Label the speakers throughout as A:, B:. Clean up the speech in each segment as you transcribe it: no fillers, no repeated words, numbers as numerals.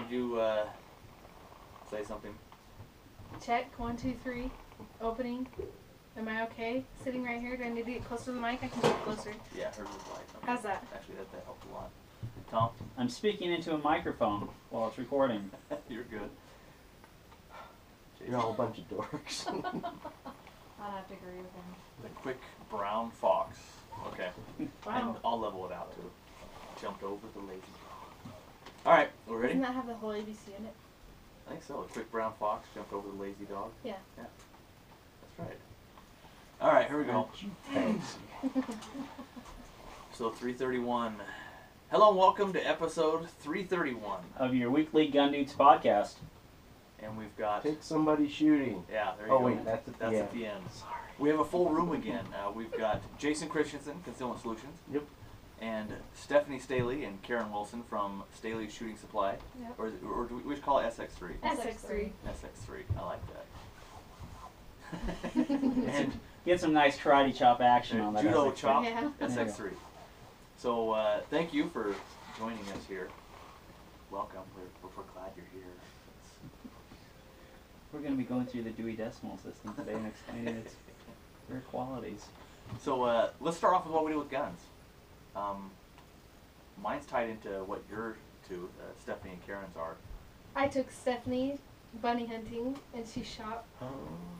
A: Did you say something?
B: Check, 1, 2, 3. Opening. Am I okay? Sitting right here. Do I need to get closer to the mic? I can get closer.
A: Yeah, hers is light. Okay.
B: How's that?
A: Actually, that helped a lot. Tom?
C: I'm speaking into a microphone while it's recording.
A: You're good.
D: You're all a bunch of dorks.
E: I'd have to agree with him.
A: The quick brown fox. Okay.
B: Wow.
A: And I'll level it out too. Jumped over the lazy dog. Alright, we're ready?
B: Doesn't that have the whole ABC in it?
A: I think so. A quick brown fox jumped over the lazy dog.
B: Yeah.
A: Yeah. That's right. Alright, here we go. So 331. Hello and welcome to episode 331.
C: Of your weekly Gundudes podcast.
A: And we've got...
D: Pick somebody shooting.
A: Yeah, there you
D: Oh
A: go.
D: wait, that's at the end.
A: That's at the end.
D: Sorry.
A: We have a full room again. We've got Jason Christensen, Concealment Solutions.
D: Yep.
A: And Stephanie Staley and Karen Wilson from Staley's Shooting Supply.
E: Yep.
A: Or do we should call it SX3?
B: SX3.
A: SX3. I like that. And
C: Get some nice karate chop action on that.
A: Judo
C: SX3.
A: Chop
B: Yeah.
A: SX3. So thank you for joining us here. Welcome. We're glad you're here.
C: We're going to be going through the Dewey Decimal System today and explaining its rare qualities.
A: So let's start off with what we do with guns. Mine's tied into what your two, Stephanie and Karen's, are.
B: I took Stephanie bunny hunting, and she shot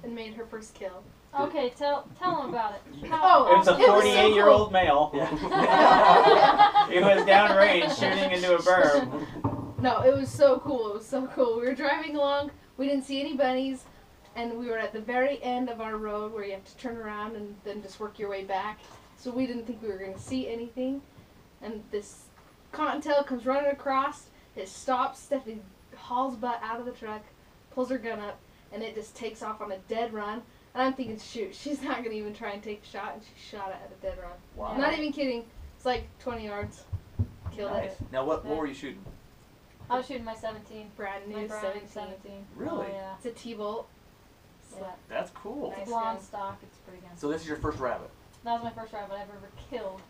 B: and made her first kill.
E: Okay, tell him about it.
B: Oh,
C: It's a
B: it was so
C: 48-year-old
B: cool.
C: male.
A: Yeah.
C: He was downrange shooting into a berm.
B: No, it was so cool. It was so cool. We were driving along. We didn't see any bunnies, and we were at the very end of our road where you have to turn around and then just work your way back. So we didn't think we were going to see anything. And this cottontail comes running across. It stops. Stephanie hauls butt out of the truck, pulls her gun up, and it just takes off on a dead run. And I'm thinking, shoot, she's not going to even try and take a shot. And she shot it at a dead run.
A: Wow.
B: I'm not even kidding. It's like 20 yards. Killed
A: Nice.
B: it.
A: Now, what were you shooting?
E: I was shooting my 17.
B: Brand
E: My
B: new
E: Browning
B: 17.
A: Really?
E: Oh, yeah.
B: It's a T-bolt.
E: Yeah.
A: That's cool.
B: Nice.
E: It's a blonde stock. It's pretty good.
A: So this is your first rabbit.
E: That was my first rabbit I've ever killed.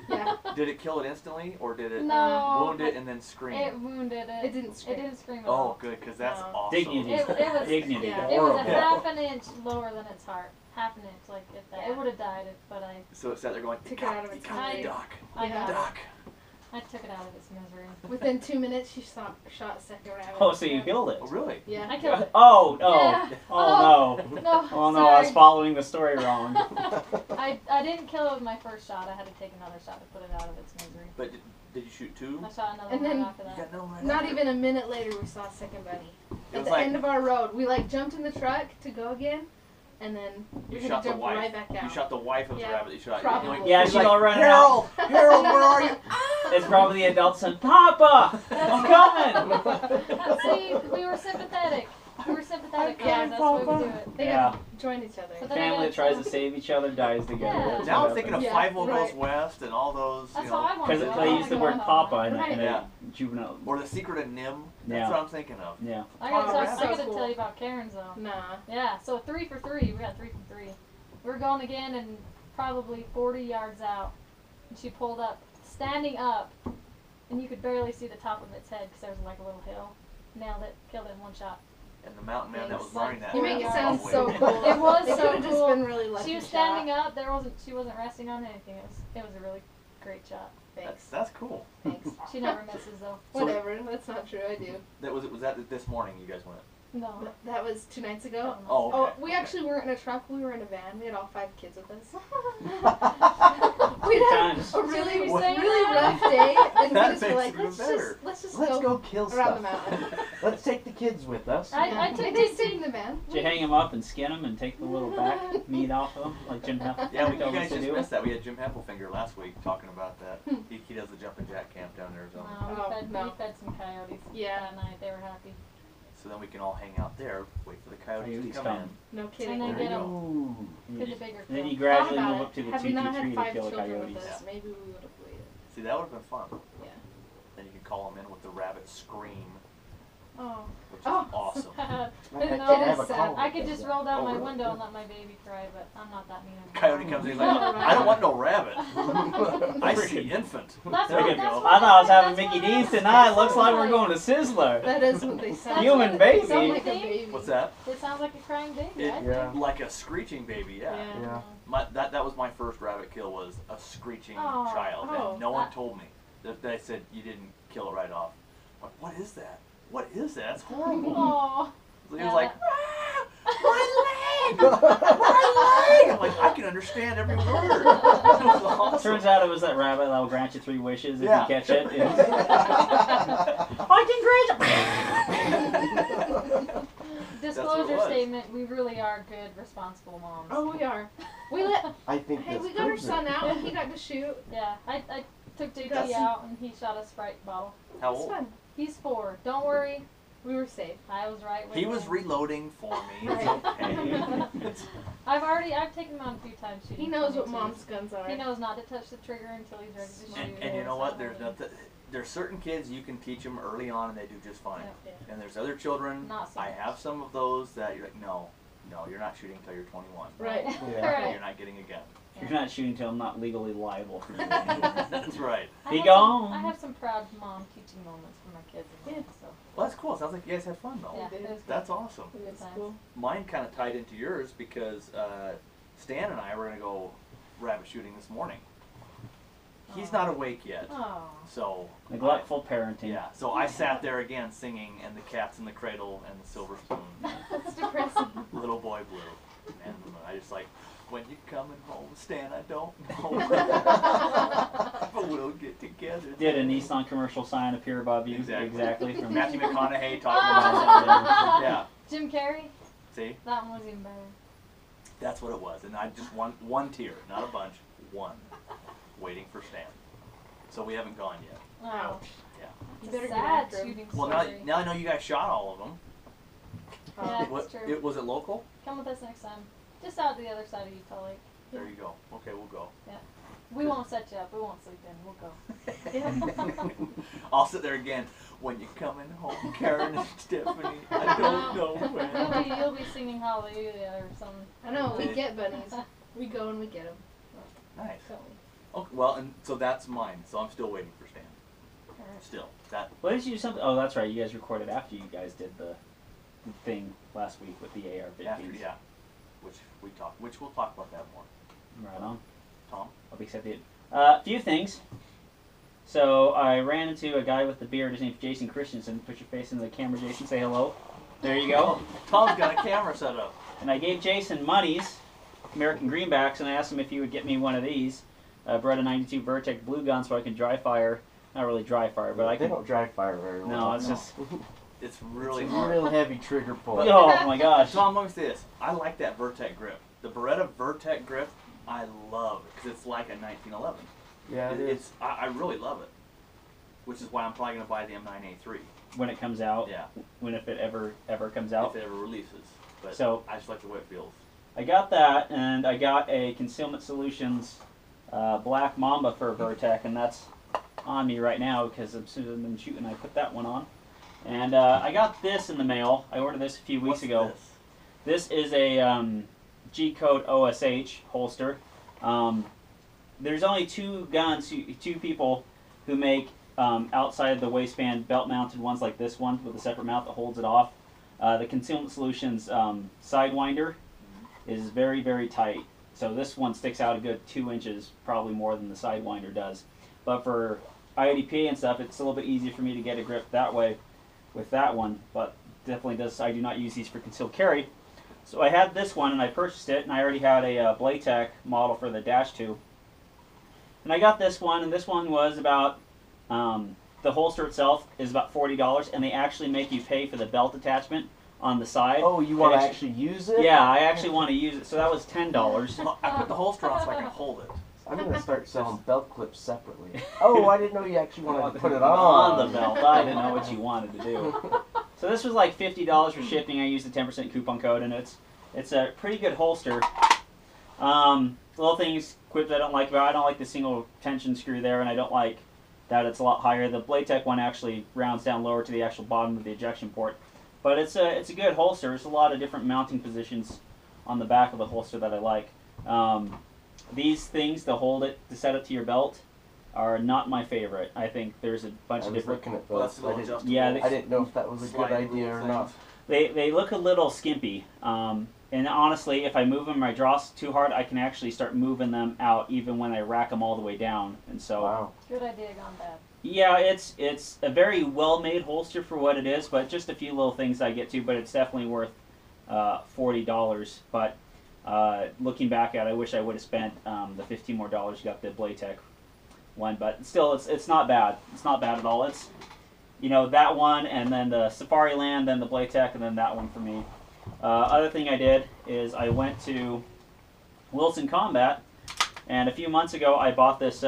B: Yeah.
A: Did it kill it instantly, or did it
E: No.
A: wound it and then scream?
E: It wounded it.
B: It didn't scream.
E: It didn't scream at
A: Oh,
E: all.
A: good, because that's
B: No.
A: awesome.
C: Dignity.
E: It was,
C: Dignity.
B: Yeah.
E: it was a
D: Horrible.
E: half an inch lower than its heart. Half an inch, like if that.
B: Yeah.
E: It would have died, but I
A: So it sat there going,
B: Took it out of its
E: mind.
A: Doc,
E: I
B: Yeah.
E: got it.
A: Doc.
E: I took it out of its misery.
B: Within 2 minutes, she shot a second rabbit.
C: Oh, so you killed it?
A: Oh, really?
B: Yeah.
E: I killed it.
C: Oh, no.
E: Yeah.
C: Oh, no.
E: No.
C: Oh, no, I was
E: sorry.
C: following the story wrong.
E: I didn't kill it with my first shot. I had to take another shot to put it out of its misery.
A: But did you shoot two?
E: I shot another
B: And
E: one
B: then-
E: after
A: You
E: that.
A: got no right
B: Not
A: after.
B: even a minute later, we saw a second bunny.
A: It
B: At
A: was
B: the
A: like
B: end of our road, we jumped in the truck to go again, and then we
A: you
B: had
A: shot
B: to
A: the
B: jump
A: wife.
B: right back out.
A: You shot the wife of the
B: Yeah,
A: rabbit you shot.
B: probably.
A: You're like-
C: Yeah,
A: you're
C: she's
A: like,
C: all running
A: Harold, Harold, where are you?
C: It's probably the adult son. Papa! I'm coming!
E: See, we were sympathetic. We were sympathetic.
B: Yeah,
E: That's why we do it.
B: They
C: Yeah.
B: gotta join each other.
E: So then-
C: Family that tries to save each other dies together.
E: Yeah.
C: That's
A: Now
C: what
A: I'm thinking of
B: Yeah,
A: Five Goes
B: right.
A: West and all those,
E: That's
A: you
E: how I
A: know,
E: want
C: Because
E: to do it.
C: they
E: I
C: use the
E: wanna
C: word
E: go on
C: papa
E: that.
C: in
B: Right.
C: a
A: Yeah.
C: juvenile.
A: or The Secret of Nim. That's
C: Yeah.
A: what I'm thinking of.
C: Yeah.
E: I
B: Oh,
E: gotta
B: that's so cool.
E: tell you about Karen's though.
B: Nah.
E: Yeah, so 3 for 3. We got 3 from 3. We were going again and probably 40 yards out. And she pulled up, standing up, and you could barely see the top of its head because there was like a little hill. Nailed it, killed it in one shot.
A: And the mountain man that was
E: Thanks.
A: running that.
B: You make it
E: Yeah.
B: sound
A: probably-
B: so cool.
E: It was
B: It
E: so
B: could have just
E: cool.
B: been really lucky.
E: She was standing up. She wasn't resting on anything. It was a really great shot.
B: Thanks.
A: That's cool.
B: Thanks.
E: She never misses though.
A: So-
B: Whatever. That's not true. I do.
A: Was that this morning you guys went?
E: No.
B: That was 2 nights ago.
A: Oh, okay.
B: Oh, we actually weren't in a truck. We were in a van. We had all 5 kids with us.
C: Good
B: We had
C: times.
B: a really,
E: Did you say
B: really
E: that?
B: rough day, and we
A: That
B: just were
A: makes
B: like,
A: it even better.
B: let's just
D: Let's
B: go
D: go kill
B: around the
D: stuff.
B: mountain.
D: Let's take the kids with us.
E: I took
B: They
E: these
B: stayed in the van.
C: Did you hang them up and skin them and take the little back meat off of them like Jim Heffel
A: Yeah, you
C: told us
A: guys
C: to
A: just
C: do?
A: missed that. We had Jim Hempelfinger last week talking about that. He does the jumping jack camp down in Arizona.
E: No,
B: Oh,
E: we
B: no.
E: fed some coyotes
B: Yeah.
E: that night. They were happy.
A: So then we can all hang out there, wait for the coyotes
C: Coyotes
A: to come
C: come.
B: No kidding.
E: And then
A: There you
E: get
A: go.
C: Ooh.
E: Get the bigger
C: And then you
E: kill.
C: gradually
B: Thought
C: move
B: about
C: up to
B: it.
C: the
B: Had we not
C: 223
B: had
C: to
B: 5
C: kill the
B: children
C: coyotes.
B: with us, maybe we would have waited.
A: See, that would have been fun.
B: Yeah.
A: Then you can call them in with the rabbit scream.
E: Oh.
A: which is
B: Oh.
A: awesome.
E: Didn't
B: It
E: know.
B: is sad.
E: I could just roll down
A: Oh,
E: my
A: really?
E: window and let my baby cry, but I'm not that mean.
A: Coyote comes in, he's like, I don't want no rabbit. I see infant.
E: That's
A: There
E: what,
A: you
E: that's
A: go.
E: what
C: I thought I was having
E: that's
C: Mickey
E: what
C: D's
E: it
C: tonight. Looks
E: sounds
C: like we're going to Sizzler.
B: That is what they sound
C: Human
B: like.
C: baby.
B: Sound like a baby.
A: What's that?
E: It sounds like a crying baby.
A: It-
E: I think.
D: Yeah.
A: Like a screeching baby, yeah.
B: Yeah.
D: Yeah.
A: That was my first rabbit kill, was a screeching
E: Oh.
A: child,
B: Oh.
A: and no one
E: That-
A: told me. They said you didn't kill it right off. I'm like, what is that? What is that? It's horrible.
E: Oh.
A: So he
E: Yeah,
A: was like,
E: that-
A: ah, my leg, my leg. I'm like, I can understand every word. It was awesome.
C: Turns out it was that rabbit that will grant you 3 wishes if
A: Yeah.
C: you catch it.
E: Disclosure
A: was.
E: statement: we really are good, responsible moms.
B: Oh, we are. We let.
D: I think
B: Hey,
D: this
B: we got our
D: proves it.
B: son out and he got to shoot.
E: Yeah, I took JT
B: That's-
E: out and he shot a Sprite bottle.
A: How
B: It's
A: old?
B: fun.
E: He's 4. Don't worry,
B: We were safe.
E: I was right. With
A: He was
E: him.
A: reloading for me. It's
B: Right.
A: okay. It's-
E: I've taken him out a few times shooting.
B: He knows what
E: 22s.
B: mom's guns are.
E: He knows not to touch the trigger until he's ready to shoot.
A: and you know what? There's certain kids you can teach them early on and they do just fine.
E: Yep.
A: And there's other children.
E: Not so
A: I
E: much.
A: have some of those that you're like, no, you're not shooting until you're 21.
B: Right.
D: Yeah.
E: Right.
A: You're not getting a gun.
C: You're not shooting till I'm not legally liable for doing it.
A: That's right.
E: I
C: Be
E: have
C: gone.
E: I have some proud mom teaching moments for my kids. As well, so
A: Well, that's cool. Sounds like you guys had fun though.
E: yeah,
B: did.
E: it was good.
A: That's awesome.
E: Good
B: It's
E: times.
B: cool.
A: Mine kind of tied into yours because Stan and I were gonna go rabbit shooting this morning. He's
E: Aw.
A: not awake yet,
E: Oh.
A: so
C: Neglectful parenting.
A: yeah. So I sat there again singing, and the cat's in the cradle and the silver spoon,
B: That's depressing.
A: little boy blue, and I just like, when you coming home, Stan? I don't know, but we'll get together.
C: Did a Nissan commercial sign appear above you?
A: Exactly.
C: From
A: Matthew McConaughey talking about something. Yeah.
E: Jim Carrey.
A: See,
E: That one was even better.
A: that's what it was, and I just one tear, not a bunch, one, waiting for Stan. So we haven't gone yet.
E: Oh.
A: Yeah.
B: You
E: It's
B: better
E: a
B: get
E: sad
B: after him.
E: shooting
A: Well,
E: story.
A: now I know you guys shot all of them.
E: Yeah,
A: What,
E: that's true.
A: was it local?
E: Come with us next time. Just out the other side of Utah Lake.
A: There you go. Okay, we'll go.
E: We won't set you up. We won't sleep in. We'll go.
A: I'll sit there again. When you coming home, Karen and Stephanie? I don't know when.
E: You'll be singing Hallelujah or something.
B: I know, we get bunnies. We go and we get them.
A: Nice.
E: So,
A: Okay, well, and so that's mine. So I'm still waiting for Stan.
E: alright.
A: Still, that.
C: What did you do something? Oh, that's right. You guys recorded after you guys did the thing last week with the AR-15s.
A: Yeah. Which we'll talk about that more.
C: Right on.
A: Tom.
C: I'll be accepted. A few things. So I ran into a guy with the beard. His name's Jason Christensen. Put your face into the camera, Jason. Say hello. There you go.
A: Tom's got a camera set up.
C: And I gave Jason monies, American Greenbacks, and I asked him if he would get me one of these. I brought a 92 Vertec blue gun so I can dry fire. Not really dry fire, but I
D: They
C: can.
D: don't dry fire very well.
C: No, it's just.
A: It's really
D: It's a
A: hard.
D: real heavy trigger pull.
C: Oh my gosh.
A: Tom, let me say this. I like that Vertec grip. The Beretta Vertec grip, I love because it's like a 1911.
D: Yeah, it is.
A: I really love it. Which is why I'm probably going to buy the M9A3.
C: When it comes out.
A: Yeah.
C: When if it ever comes out.
A: If it ever releases. But
C: So-
A: I just like the way it feels.
C: I got that, and I got a Concealment Solutions Black Mamba for Vertec, and that's on me right now because as soon as I've been shooting, I put that one on. And I got this in the mail. I ordered this a few weeks
A: What's
C: ago.
A: This?
C: This is a G-Code OSH holster. There's only two people who make outside the waistband belt-mounted ones like this one with a separate mount that holds it off. The Concealment Solutions Sidewinder is very, very tight. So this one sticks out a good 2 inches, probably more than the Sidewinder does. But for IODP and stuff, it's a little bit easier for me to get a grip that way with that one. But definitely does. I do not use these for concealed carry. So I had this one and I purchased it, and I already had a Blaytech model for the Dash 2. And I got this one, and this one was about, the holster itself is about $40, and they actually make you pay for the belt attachment on the side.
D: Oh, you want to
C: Actually-
D: actually use it?
C: Yeah, I actually want to use it, so that was $10.
A: Well, I put the holster on so I can hold it.
D: I'm going to start selling belt clips separately. Oh, I didn't know you actually wanted to put it
C: On
D: on.
C: the belt. I didn't know what you wanted to do. So this was like $50 for shipping. I used a 10% coupon code, and it's a pretty good holster. Little things, quips I don't like about it. I don't like the single tension screw there, and I don't like that it's a lot higher. The Blaytech one actually rounds down lower to the actual bottom of the ejection port. But it's a good holster. There's a lot of different mounting positions on the back of the holster that I like. These things to hold it, to set it to your belt, are not my favorite. I think there's a bunch of different.
D: Looking at
A: Well,
D: those.
A: that's a little adjustable.
C: Yeah,
D: I didn't know if that was a good
A: sliding
D: idea
A: little
D: or not.
A: things.
C: They look a little skimpy. And honestly, if I move them or I draw too hard, I can actually start moving them out even when I rack them all the way down. And so,
D: Wow.
E: Good idea gone bad.
C: yeah, it's a very well-made holster for what it is, but just a few little things I get to. But it's definitely worth $40. But looking back at it, I wish I would have spent the $15 more, got the Blaytech one. But still, it's not bad. It's not bad at all. It's, you know, that one, and then the Safari Land, then the Blaytech, and then that one for me. Other thing I did is I went to Wilson Combat, and a few months ago I bought this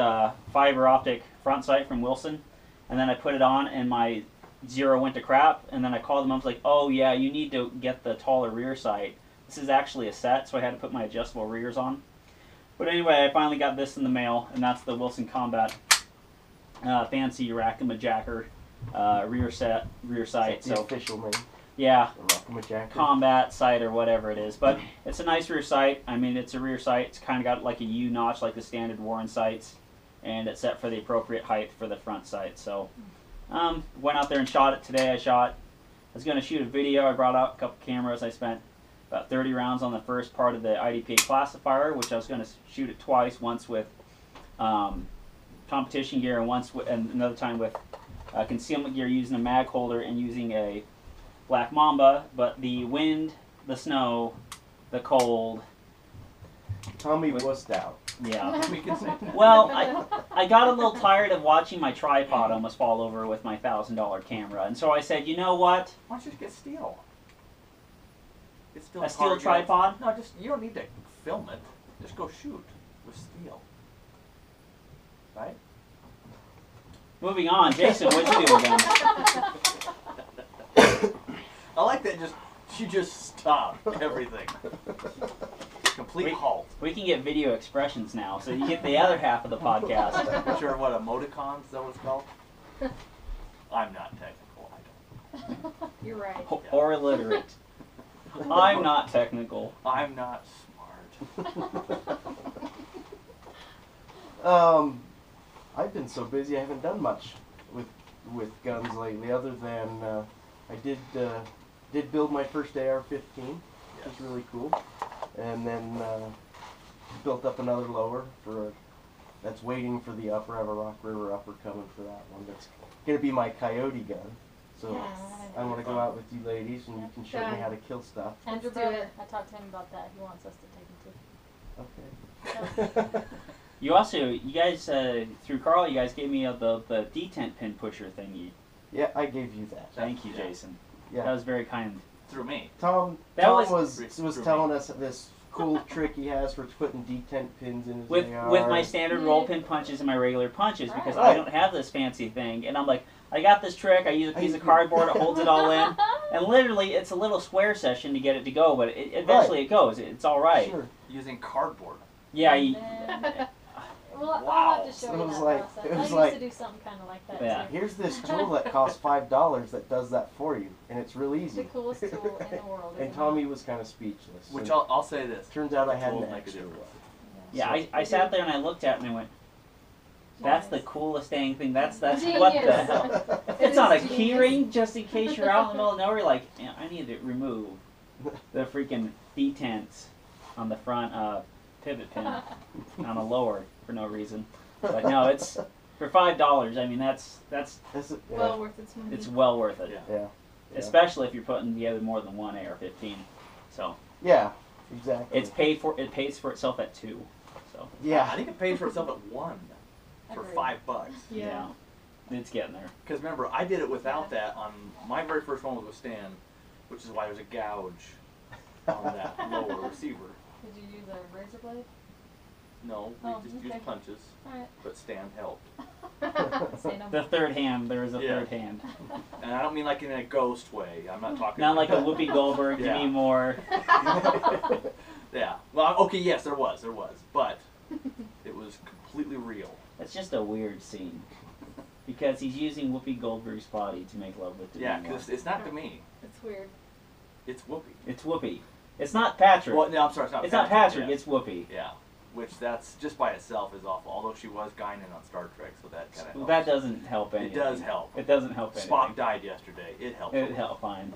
C: fiber optic front sight from Wilson, and then I put it on and my Zero went to crap, and then I called them up, I was like, oh yeah, you need to get the taller rear sight. This is actually a set, so I had to put my adjustable rears on. But anyway, I finally got this in the mail, and that's the Wilson Combat fancy Rackamajacker rear sight.
D: That's the official name.
C: Yeah,
D: Rackamajacker.
C: combat sight or whatever it is, but it's a nice rear sight. I mean, it's a rear sight. It's kind of got like a U notch like the standard Warren sights, and it's set for the appropriate height for the front sight. So went out there and shot it today. I was going to shoot a video. I brought out a couple cameras. I spent about 30 rounds on the first part of the IDPA classifier, which I was going to shoot it twice, once with competition gear and another time with concealment gear, using a mag holder and using a Black Mamba. But the wind, the snow, the cold.
D: Tommy wussed out.
C: Yeah.
A: We can say that.
C: Well, I got a little tired of watching my tripod almost fall over with my $1,000 camera, and so I said, you know what?
A: Why don't you just get steel? It's still
C: A steel
A: hard,
C: tripod?
A: No, just you don't need to film it. Just go shoot with steel. Right?
C: Moving on, Jason, what'd you do again?
A: I like that. You just stop everything. Complete halt.
C: We can get video expressions now, so you get the other half of the podcast.
A: Which are what, emoticons? Is that what it's called? I'm not technical. I don't.
B: You're right.
C: Or illiterate. I'm not technical.
A: I'm not smart.
D: I've been so busy I haven't done much with guns lately, other than I did build my first AR-15, which was really cool, and then built up another lower that's waiting for the upper. I have a Rock River upper coming for that one. That's gonna be my coyote gun. So
B: Yes.
D: I want to go out with you ladies, and you can show me how to kill stuff.
E: Andrew
B: Let's do
E: brother,
B: it.
E: I talked to him about that. He wants us to take him
D: Okay.
C: You guys, through Carl, you guys gave me the detent pin pusher thingy.
D: Yeah, I gave you that.
C: Thank you,
A: Yeah.
C: Jason.
D: Yeah.
C: That was very kind.
A: Through me.
D: Tom
C: That
D: was
A: through
D: telling
A: me.
D: us this cool trick he has for putting detent pins in his
C: With
D: AR.
C: my standard roll pin punches and my regular punches, because I
D: Right.
C: don't have this fancy thing. And I'm like, I got this trick. I use a piece of cardboard. It holds it all in. And literally, it's a little square session to get it to go, but eventually it goes. It's all right.
D: Sure.
A: Using cardboard.
C: Yeah.
E: And then- Well, I'll
A: Wow.
E: have to show
D: It
E: you
D: was
E: that
D: like-
E: process.
D: it
E: I
D: was
E: used
D: like-
E: to do something kind of like that
C: Yeah.
E: too.
D: Here's this tool that costs $5 that does that for you, and it's real
E: It's the
D: easy.
E: coolest tool in the world.
D: And
E: isn't
D: Tommy was kind of speechless.
A: Which
D: And
A: I'll say this.
D: turns out I
A: the
D: had
A: tool
D: an
A: make a
D: extra
A: difference.
D: one.
E: it?
C: Yeah, I sat there and I looked at it and I went, that's the
E: Genius.
C: coolest dang thing. That's what the
B: Genius.
C: hell. If
B: It
C: it's on a
B: is
C: key
B: genius.
C: ring, just in case you're out in the middle of nowhere, like, yeah, I need to remove the freaking detents on the front pivot pin on a lower for no reason. But no, it's for $5. I mean, that's
D: This is- yeah,
B: Well worth its money.
C: it's well worth it,
A: Yeah.
D: yeah, yeah.
C: especially if you're putting together more than one AR-15. So
D: Yeah, exactly.
C: it pays for itself at 2. So
A: I
D: yeah.
A: think it pays for itself at 1 for
E: Agreed.
A: $5.
B: Yeah.
C: it's getting there.
A: Because remember, I did it without that on my very first one was with Stan, which is why there's a gouge on that lower receiver.
E: Did you use a razor blade?
A: No, we
E: Oh,
A: just
E: okay.
A: used punches,
E: Alright.
A: but Stan helped.
E: Say no
C: The
E: more.
C: third hand, there is a
A: Yeah.
C: third hand.
A: And I don't mean like in a ghost way. I'm not talking.
C: Not like a Whoopi Goldberg, give
A: Yeah.
C: me more.
A: Yeah. Well, okay, yes, there was, but it was completely real.
C: It's just a weird scene. Because he's using Whoopi Goldberg's body to make love with Demi
A: Yeah,
C: Moore.
A: because it's not Demi.
B: It's weird.
A: It's Whoopi.
C: It's Whoopi. It's not Patrick.
A: Well, no, I'm sorry.
C: It's not Patrick.
A: Yeah.
C: It's Whoopi.
A: Yeah. Which that's just by itself is awful. Although she was Guinan on Star Trek, so that kind of
C: Well, that doesn't help anything.
A: It does help.
C: It doesn't help anything.
A: Spock died yesterday. It helped.
C: It helped fine.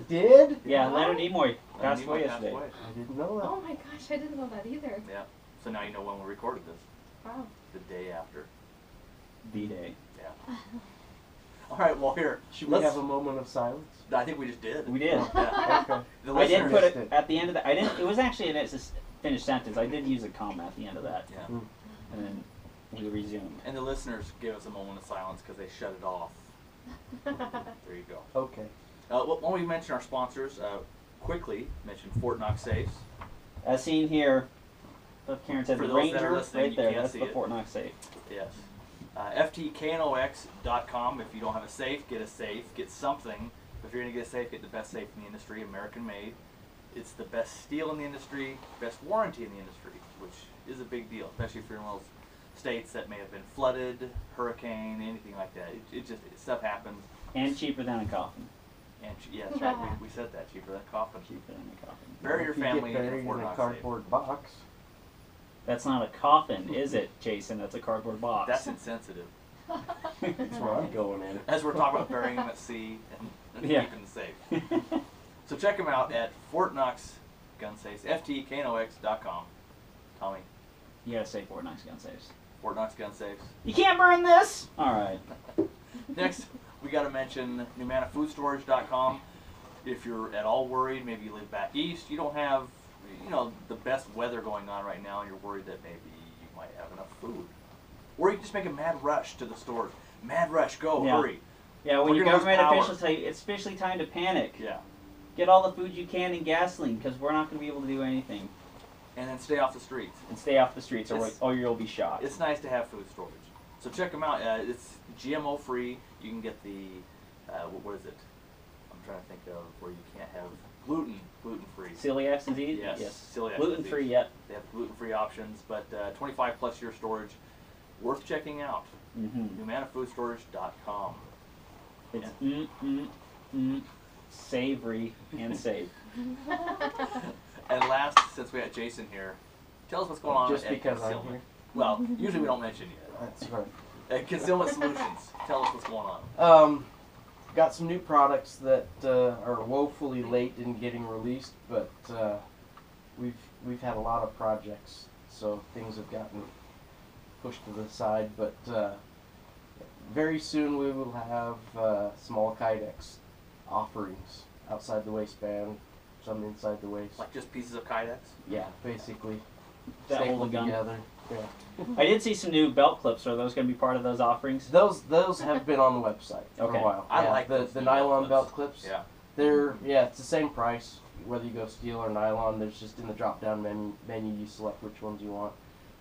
D: Did?
C: Yeah,
B: Wow.
C: Leonard Nimoy
A: Leonard
C: passed
A: Nimoy
C: away
A: passed
C: yesterday.
A: away.
D: I didn't know that.
B: Oh my gosh, I didn't know that either.
A: Yeah. So now you know when we recorded this.
B: Wow.
A: The day after.
C: D-Day.
A: Yeah. All right. Well, here.
D: Should we have a moment of silence?
A: I think we just did.
C: We did.
A: Yeah.
D: Okay.
A: The
C: I did
A: listeners-
C: put
D: missed
C: it
D: it.
C: at the end of the. I didn't. It was actually a finished sentence. I did use a comma at the end of that,
A: Yeah.
C: and then we resumed.
A: And the listeners gave us a moment of silence because they shut it off. There you go.
D: Okay.
A: When we mention our sponsors, quickly mention Fort Knox Safes.
C: As seen here, Karen said
A: For
C: the
A: those that are
C: Ranger
A: listening,
C: right
A: you
C: there.
A: can't
C: That's
A: see
C: the
A: it.
C: Fort Knox safe.
A: Yes. FTKNOX.com. If you don't have a safe, get a safe. Get something. If you're going to get a safe, get the best safe in the industry, American made. It's the best steel in the industry, best warranty in the industry, which is a big deal, especially if you're in one of those states that may have been flooded, hurricane, anything like that. Stuff happens.
C: And cheaper than a coffin.
A: And yeah, that's right. We said that. Cheaper than coffin.
C: Cheaper than a coffin.
A: Bury your
D: If you
A: family
D: get
A: in
D: buried
A: a Fort
D: in a
A: Knox
D: cardboard box.
C: That's not a coffin, is it, Jason? That's a cardboard box.
A: That's insensitive.
D: That's where I'm going in.
A: As we're talking about burying them at sea and
C: Yeah.
A: keeping them safe. So check them out at Fort Knox Gun Safes, FTKNOX.com. Tommy,
C: You gotta say Fort Knox gun safes.
A: Fort Knox Gun Safes.
C: You can't burn this. All right.
A: Next, we got to mention NewmanaFoodStorage.com. If you're at all worried, maybe you live back east, you don't have, the best weather going on right now, and you're worried that maybe you might have enough food. Or you can just make a mad rush to the stores. Mad rush, go,
C: Yeah.
A: hurry.
C: Yeah, when
A: We're
C: your
A: gonna lose
C: government
A: power.
C: officials tell you it's officially time to panic.
A: Yeah.
C: Get all the food you can and gasoline because we're not going to be able to do anything.
A: And then stay off the streets.
C: And stay off the streets
A: It's-
C: or you'll be shot.
A: It's nice to have food storage. So check them out. It's GMO free. You can get the, what is it? I'm trying to think of where you can't have gluten free.
C: Celiac disease?
A: Yes, celiac
C: Gluten free,
A: disease.
C: yep.
A: They have gluten free options, but 25 plus year storage, worth checking out.
C: Mm-hmm.
A: NewmanaFoodStorage.com.
C: It's savory and safe.
A: And last, since we had Jason here, tell us what's going on
D: Just
A: at
D: because I'm
A: Concealment.
D: here.
A: Well, usually we don't mention you.
D: That's right.
A: At Concealment Solutions, tell us what's going on.
D: Got some new products that are woefully late in getting released, but we've had a lot of projects, so things have gotten pushed to the side. But very soon we will have small kydex offerings outside the waistband, some inside the waist.
A: Like just pieces of Kydex?
D: Yeah, basically
C: That hold a
D: stapled
C: gun.
D: together. Yeah.
C: I did see some new belt clips. Are those going to be part of those offerings?
D: Those have been on the website for
C: Okay.
D: a while.
A: I
D: Yeah,
A: like those
D: the
A: new
D: nylon
A: belt
D: belt clips.
A: Yeah.
D: It's the same price whether you go steel or nylon. There's just in the drop down menu you select which ones you want.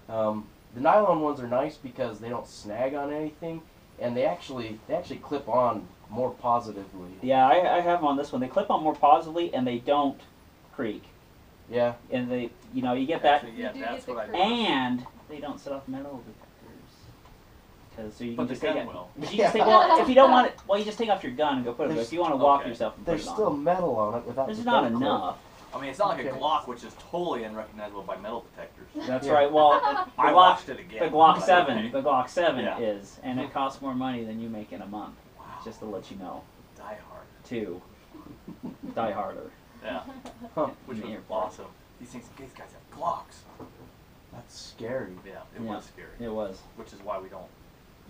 D: The nylon ones are nice because they don't snag on anything, and they actually clip on more positively.
C: Yeah, I have them on this one. They clip on more positively and they don't creak.
D: Yeah.
C: And they, you get that.
A: Actually, yeah,
E: You do
A: that's
E: get
A: what
E: the
A: I
E: creep.
C: And they don't set off metal detectors. Because so you
A: But
C: can
A: the
C: just take
A: gun
C: it.
A: will.
C: You just take, well, if you don't want it, well, you just take off your gun and go put it. But
D: There's-
C: if you want to walk
A: okay.
C: yourself and put
D: There's
C: it on,
D: still metal on it without
C: there's
D: the
C: not
D: belt clip.
C: enough.
A: I mean, it's not like a
D: Okay.
A: Glock, which is totally unrecognizable by metal detectors.
C: That's
D: Yeah.
C: right. Well, the
A: I
C: Glock,
A: watched it again.
C: the Glock
A: by
C: 7,
A: way.
C: the Glock 7
A: Yeah.
C: is, and it costs more money than you make in a month.
A: Wow.
C: Just to let you know,
A: Die Hard.
C: too. Die harder.
A: Yeah.
D: Huh.
A: Which
C: In
A: was
C: the airport.
A: awesome. These guys have Glocks.
D: That's scary.
A: Yeah, it
C: Yeah.
A: was scary.
C: It was.
A: Which is why we don't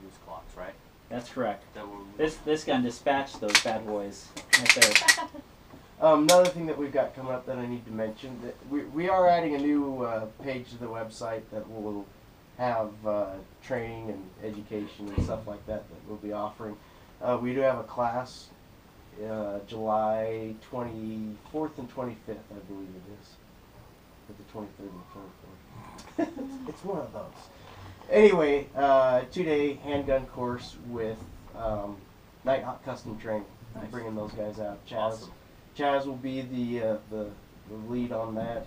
A: use Glocks, right?
C: That's correct.
A: That
C: This gun dispatched those bad boys right there.
D: Another thing that we've got coming up that I need to mention, that we are adding a new page to the website that will have training and education and stuff like that we'll be offering. We do have a class July 24th and 25th, I believe it is. Or the 23rd and 24th. It's one of those. Anyway, 2-day handgun course with Nighthawk Custom Training. I'm
A: Nice.
D: bringing those guys out.
A: Awesome.
D: Chaz will be the lead on that.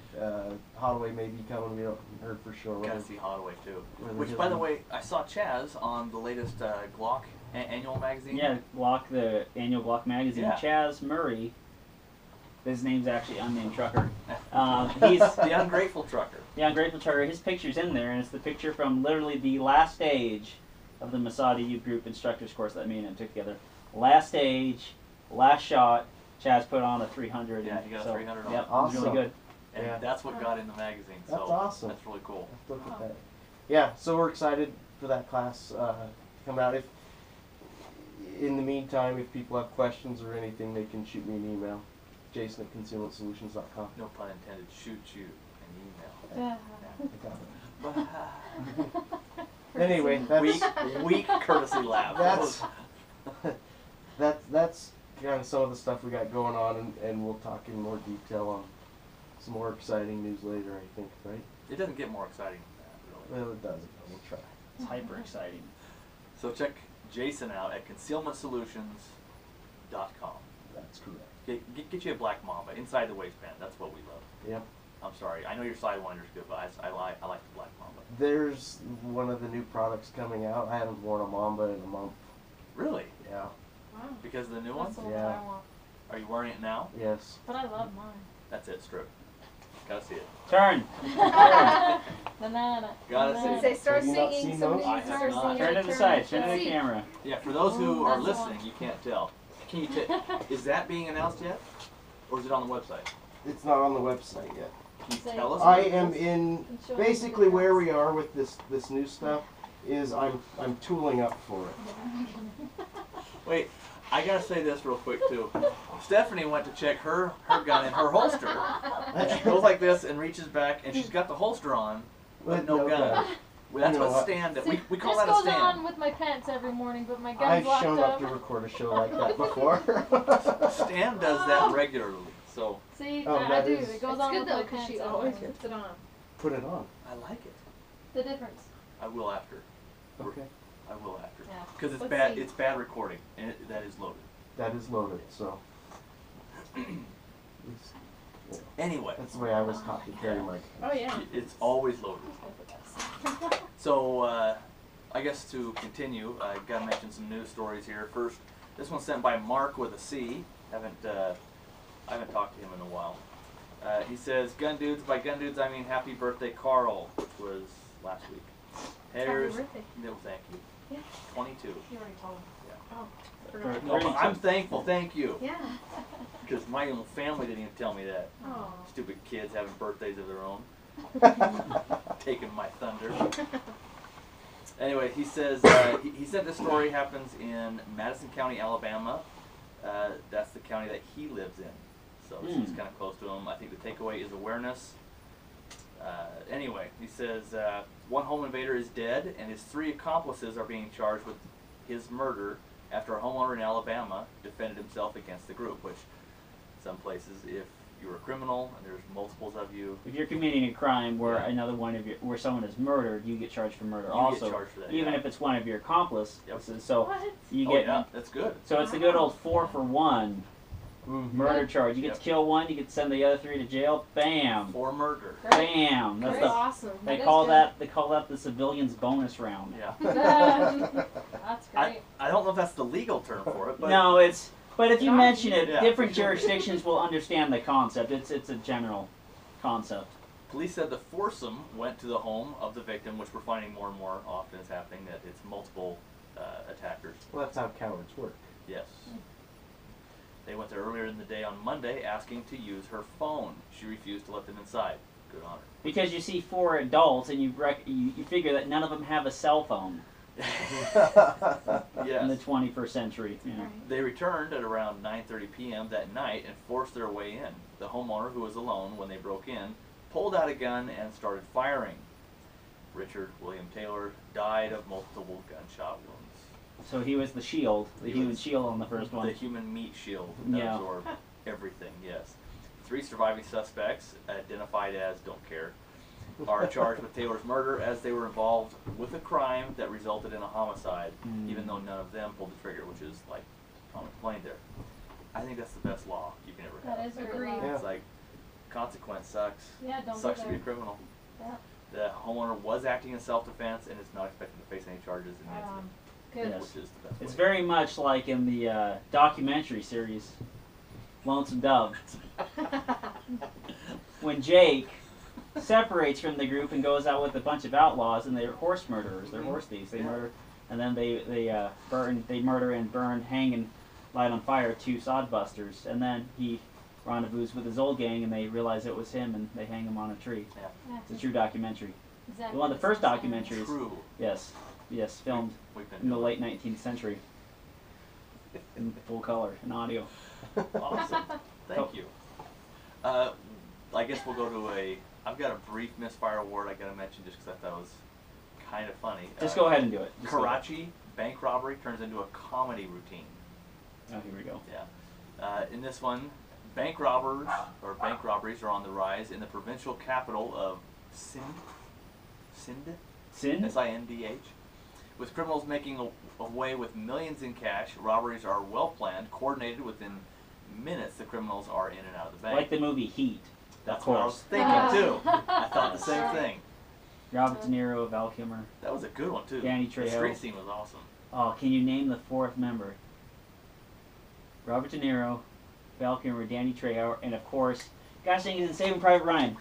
D: Holloway may be coming. We don't heard for sure.
A: Gotta
D: whether-
A: see Holloway too.
D: whether
A: Which,
D: he'll
A: by the
D: be-
A: way, I saw Chaz on the latest Glock Annual magazine.
C: Yeah, Glock, the annual Glock magazine.
A: Yeah.
C: Chaz Murray. His name's actually unnamed trucker. He's
A: The ungrateful trucker.
C: the ungrateful trucker. His picture's in there, and it's the picture from literally the last stage of the Masada Youth Group instructors course that me and him took together. Last stage, last shot. Chaz put on a 300.
A: Yeah, he got a 300 on.
C: Yep, it was
D: Awesome.
C: really good.
A: And
D: Yeah.
A: that's what got in the magazine. So
D: That's awesome.
A: That's really cool.
D: Let's look at that. Yeah, so we're excited for that class to come out. If in the meantime, if people have questions or anything, they can shoot me an email. Jason@concealmentsolutions.com.
A: No pun intended. Shoot you an email.
D: I got it. Anyway,
A: Weak courtesy laugh.
D: that's kind of some of the stuff we got going on, and we'll talk in more detail on some more exciting news later, I think, right?
A: It doesn't get more exciting than that, really.
D: Well, it does. We'll try.
C: It's hyper exciting.
A: So check Jason out at concealmentsolutions.com.
D: That's correct.
A: Get you a black mamba inside the waistband. That's what we love.
D: Yep.
A: I'm sorry. I know your Sidewinder's good, but I like the black mamba.
D: There's one of the new products coming out. I haven't worn a Mamba in a month.
A: Really?
D: Yeah.
B: Wow.
A: Because of the new one?
E: That's the one
D: Yeah.
E: that I want.
A: Are you wearing it now?
D: Yes.
E: But I love mine.
A: That's it, strip. Gotta see it.
C: Turn.
E: Banana.
A: Gotta
E: banana.
A: see.
B: Say start
D: Have you not
B: singing.
D: seen
B: Somebody
D: those?
A: I
B: needs to
A: have
B: start
A: not.
B: singing.
C: Turn to the side. Turn to the
B: See.
C: camera.
A: Yeah, for those who are
E: That's the
A: listening,
E: one.
A: you can't tell. Can you is that being announced yet? Or is it on the website?
D: It's not on the website yet.
A: Can you
E: Say-
A: tell us?
D: I
A: what it
D: am
A: is?
D: in
E: Can show
D: basically
E: me
D: where
E: the
D: we are with this new stuff is I'm tooling up for it.
A: Wait, I gotta say this real quick too. Stephanie went to check her gun in her holster. And she goes like this and reaches back and she's got the holster on, but
D: With
A: no
D: no
A: gun.
D: gun.
A: Well, that's
D: You know
A: what
D: what?
A: stand that
E: See,
A: we call
E: this
A: that a
E: goes on
A: stand.
E: with my pants every morning, but my
D: I've
E: gun's locked
D: shown up
E: up.
D: to record a show like that before.
A: Stan does that regularly. So
E: See,
D: Oh,
E: I
D: that
E: do.
D: is-
E: It goes
B: It's
E: on
B: good
E: with
B: though
E: my
B: because
E: pants
B: she
E: every
B: always
E: morning.
B: puts it on.
D: Put it on.
A: I like it.
E: The difference.
A: I will after.
D: Okay.
A: I will after.
E: Yeah.
A: Because it's
B: Let's
A: bad.
B: see.
A: It's bad recording, and that is loaded.
D: That is loaded, so.
A: Anyway,
D: That's the way I was taught to carry my.
B: Oh yeah.
A: it's always loaded. So, I guess to continue, I gotta mention some news stories here. First, this one's sent by Mark with a C. I haven't talked to him in a while. He says, "Gundudes." By Gundudes, I mean Happy Birthday, Carl, which was last week. Here's,
B: birthday.
A: no, thank you.
B: Yeah.
A: 22.
E: You already told him.
B: Oh, forgot.
A: No, but I'm thankful. Thank you,
B: Yeah.
A: because my own family didn't even tell me that.
B: Oh.
A: Stupid kids having birthdays of their own, taking my thunder. Anyway, he says he said this story happens in Madison County, Alabama. That's the county that he lives in, so this is kind of close to him. I think the takeaway is awareness. Anyway, he says one home invader is dead, and his 3 accomplices are being charged with his murder after a homeowner in Alabama defended himself against the group. Which, some places, if you're a criminal and there's multiples of you,
C: If you're committing a crime where
A: Yeah.
C: another one of your, where someone is murdered, you get charged for murder
A: You
C: also.
A: get charged for that,
C: even
A: yeah.
C: if it's one of your accomplices.
A: Yep.
C: So
B: What?
C: you
A: oh
C: get
A: yeah, that's good.
C: so it's the good old 4 for 1
D: Mhm.
C: murder charge. You get
A: Yep.
C: to kill one, you get to send the other 3 to jail. Bam,
A: For murder.
C: bam. That's
B: That's
C: the
B: awesome.
C: they
E: That
C: call
E: is
C: that they call that the civilians bonus round.
A: Yeah.
E: That's great.
A: I don't know if that's the legal term for it, but
C: No, it's but if you
B: Yeah.
C: mention it,
A: Yeah,
C: different
A: for sure.
C: jurisdictions will understand the concept. It's a general concept.
A: police said the foursome went to the home of the victim, which we're finding more and more often is happening, that it's multiple attackers.
D: Well, that's how cowards work.
A: Yes. They went there earlier in the day on Monday asking to use her phone. She refused to let them inside. Good on her.
C: Because you see 4 adults and you figure that none of them have a cell phone in the
A: Yes.
C: 21st century. You know.
A: They returned at around 9:30 p.m. that night and forced their way in. The homeowner, who was alone when they broke in, pulled out a gun and started firing. Richard William Taylor died of multiple gunshot wounds.
C: So he was the shield, the
A: He
C: human
A: was
C: shield on the first one.
A: The human meat shield that
C: Yeah.
A: absorbed everything, yes. 3 surviving suspects, identified as don't care, are charged with Taylor's murder as they were involved with a crime that resulted in a homicide, even though none of them pulled the trigger, which is like Tom explained there. I think that's the best law you can ever have.
E: That is a
B: Agreed.
E: great
D: Yeah.
A: It's like, consequence sucks.
E: Yeah, don't
A: Sucks
E: go
A: to be a
E: there.
A: criminal.
E: Yeah.
A: The homeowner was acting in self-defense and is not expected to face any charges in the
E: Right
A: incident.
E: on.
B: Good.
C: Yes.
A: which is the best
C: It's
A: way.
C: very much like in the documentary series, Lonesome Dove, when Jake separates from the group and goes out with a bunch of outlaws, and they're horse murderers. They're horse thieves. They
A: Yeah.
C: murder, and then they murder and burn, hang and light on fire 2 sodbusters, and then he rendezvous with his old gang, and they realize it was him, and they hang him on a tree. It's a true documentary.
E: Exactly.
C: One of the first
E: same.
C: documentaries.
A: True.
C: Yes, filmed
A: We've been
C: in the
A: doing
C: late 19th century, in full color and audio.
A: Awesome. Thank you. I guess we'll go to I've got a brief misfire award I gotta mention just because I thought it was kind of funny.
C: Just go ahead and do it. Just go ahead.
A: Karachi bank robbery turns into a comedy routine.
C: Oh, here we go.
A: Yeah. In this one, bank robberies are on the rise in the provincial capital of Sindh.
C: Sin?
A: S-I-N-D-H. With criminals making away with millions in cash, robberies are well planned, coordinated. Within minutes, the criminals are in and out of the bank.
C: Like the movie Heat.
A: That's
C: of
A: what I was
C: course.
A: thinking too. I thought the same
E: Right.
A: thing.
C: Robert De Niro, Val Kilmer.
A: That was a good one too.
C: Danny
A: The
C: Trejo.
A: street scene was awesome.
C: Oh, can you name the 4th member? Robert De Niro, Val Kilmer, Danny Trejo, and of course, gosh dang it, Saving Private Ryan.